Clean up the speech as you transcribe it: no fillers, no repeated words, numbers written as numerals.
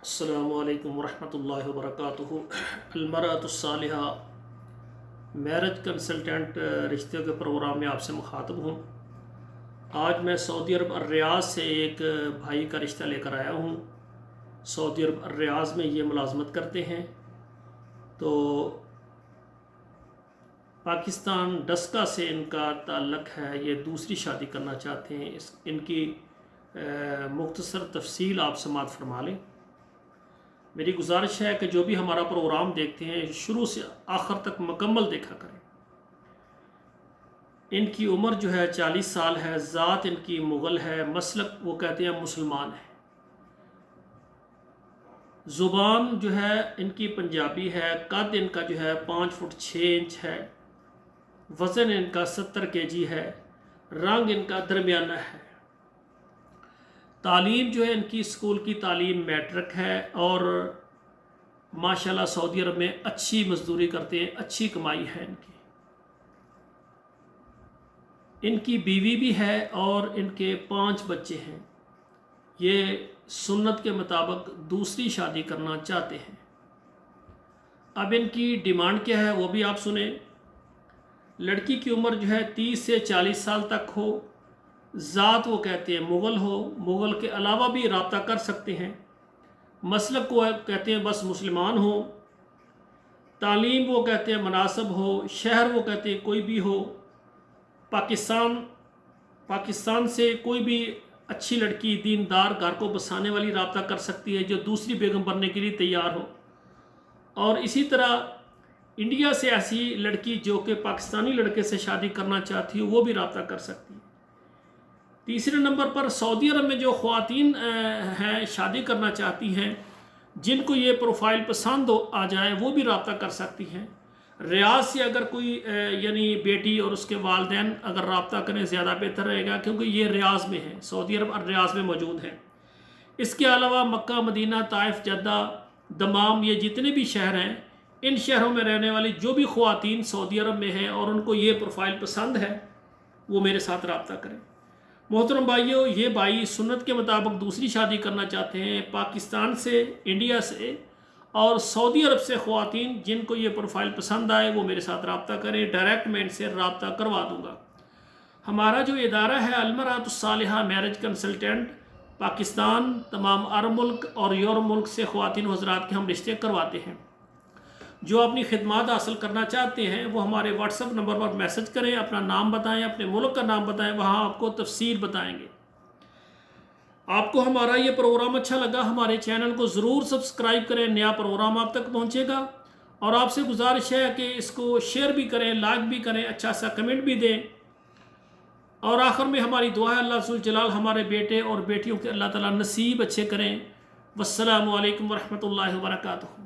السلام علیکم ورحمۃ اللہ وبرکاتہ۔ المرأۃ الصالحہ میرج کنسلٹنٹ رشتے کے پروگرام میں آپ سے مخاطب ہوں۔ آج میں سعودی عرب الریاض سے ایک بھائی کا رشتہ لے کر آیا ہوں۔ سعودی عرب الریاض میں یہ ملازمت کرتے ہیں، تو پاکستان ڈسکا سے ان کا تعلق ہے۔ یہ دوسری شادی کرنا چاہتے ہیں۔ ان کی مختصر تفصیل آپ سماعت فرما لیں۔ میری گزارش ہے کہ جو بھی ہمارا پروگرام دیکھتے ہیں شروع سے آخر تک مکمل دیکھا کریں۔ ان کی عمر جو ہے 40 سال ہے، ذات ان کی مغل ہے، مسلک وہ کہتے ہیں مسلمان ہے، زبان جو ہے ان کی پنجابی ہے، قد ان کا جو ہے 5 فٹ 6 انچ ہے، وزن ان کا 70 kg ہے، رنگ ان کا درمیانہ ہے، تعلیم جو ہے ان کی اسکول کی تعلیم میٹرک ہے، اور ماشاءاللہ سعودی عرب میں اچھی مزدوری کرتے ہیں، اچھی کمائی ہے ان کی۔ ان کی بیوی بھی ہے اور ان کے 5 بچے ہیں۔ یہ سنت کے مطابق دوسری شادی کرنا چاہتے ہیں۔ اب ان کی ڈیمانڈ کیا ہے وہ بھی آپ سنیں۔ لڑکی کی عمر جو ہے 30 سے 40 سال تک ہو، ذات وہ کہتے ہیں مغل ہو، مغل کے علاوہ بھی رابطہ کر سکتے ہیں، مسلک کو کہتے ہیں بس مسلمان ہو، تعلیم وہ کہتے ہیں مناسب ہو، شہر وہ کہتے ہیں کوئی بھی ہو، پاکستان سے کوئی بھی اچھی لڑکی دیندار گھر کو بسانے والی رابطہ کر سکتی ہے جو دوسری بیگم بننے کے لیے تیار ہو، اور اسی طرح انڈیا سے ایسی لڑکی جو کہ پاکستانی لڑکے سے شادی کرنا چاہتی ہو وہ بھی رابطہ کر سکتی ہے۔ تیسرے نمبر پر سعودی عرب میں جو خواتین ہیں شادی کرنا چاہتی ہیں، جن کو یہ پروفائل پسند آ جائے وہ بھی رابطہ کر سکتی ہیں۔ ریاض سے اگر کوئی یعنی بیٹی اور اس کے والدین اگر رابطہ کریں زیادہ بہتر رہے گا، کیونکہ یہ ریاض میں ہے، سعودی عرب الریاض میں موجود ہے۔ اس کے علاوہ مکہ، مدینہ، طائف، جدہ، دمام، یہ جتنے بھی شہر ہیں، ان شہروں میں رہنے والی جو بھی خواتین سعودی عرب میں ہیں اور ان کو یہ پروفائل پسند ہے وہ میرے ساتھ رابطہ کریں۔ محترم بھائیوں، یہ بھائی سنت کے مطابق دوسری شادی کرنا چاہتے ہیں، پاکستان سے، انڈیا سے اور سعودی عرب سے خواتین جن کو یہ پروفائل پسند آئے وہ میرے ساتھ رابطہ کریں، ڈائریکٹ میں ان سے رابطہ کروا دوں گا۔ ہمارا جو ادارہ ہے المرأۃ الصالحہ میرج کنسلٹنٹ، پاکستان، تمام عرب ملک اور یورپ ملک سے خواتین و حضرات کے ہم رشتے کرواتے ہیں۔ جو اپنی خدمات حاصل کرنا چاہتے ہیں وہ ہمارے واٹس ایپ نمبر پر میسج کریں، اپنا نام بتائیں، اپنے ملک کا نام بتائیں، وہاں آپ کو تفصیل بتائیں گے۔ آپ کو ہمارا یہ پروگرام اچھا لگا ہمارے چینل کو ضرور سبسکرائب کریں، نیا پروگرام آپ تک پہنچے گا، اور آپ سے گزارش ہے کہ اس کو شیئر بھی کریں، لائک بھی کریں، اچھا سا کمنٹ بھی دیں، اور آخر میں ہماری دعا ہے اللہ ذوالجلال ہمارے بیٹے اور بیٹیوں کے اللہ تعالیٰ نصیب اچھے کریں۔ والسلام علیکم ورحمۃ اللہ وبرکاتہ۔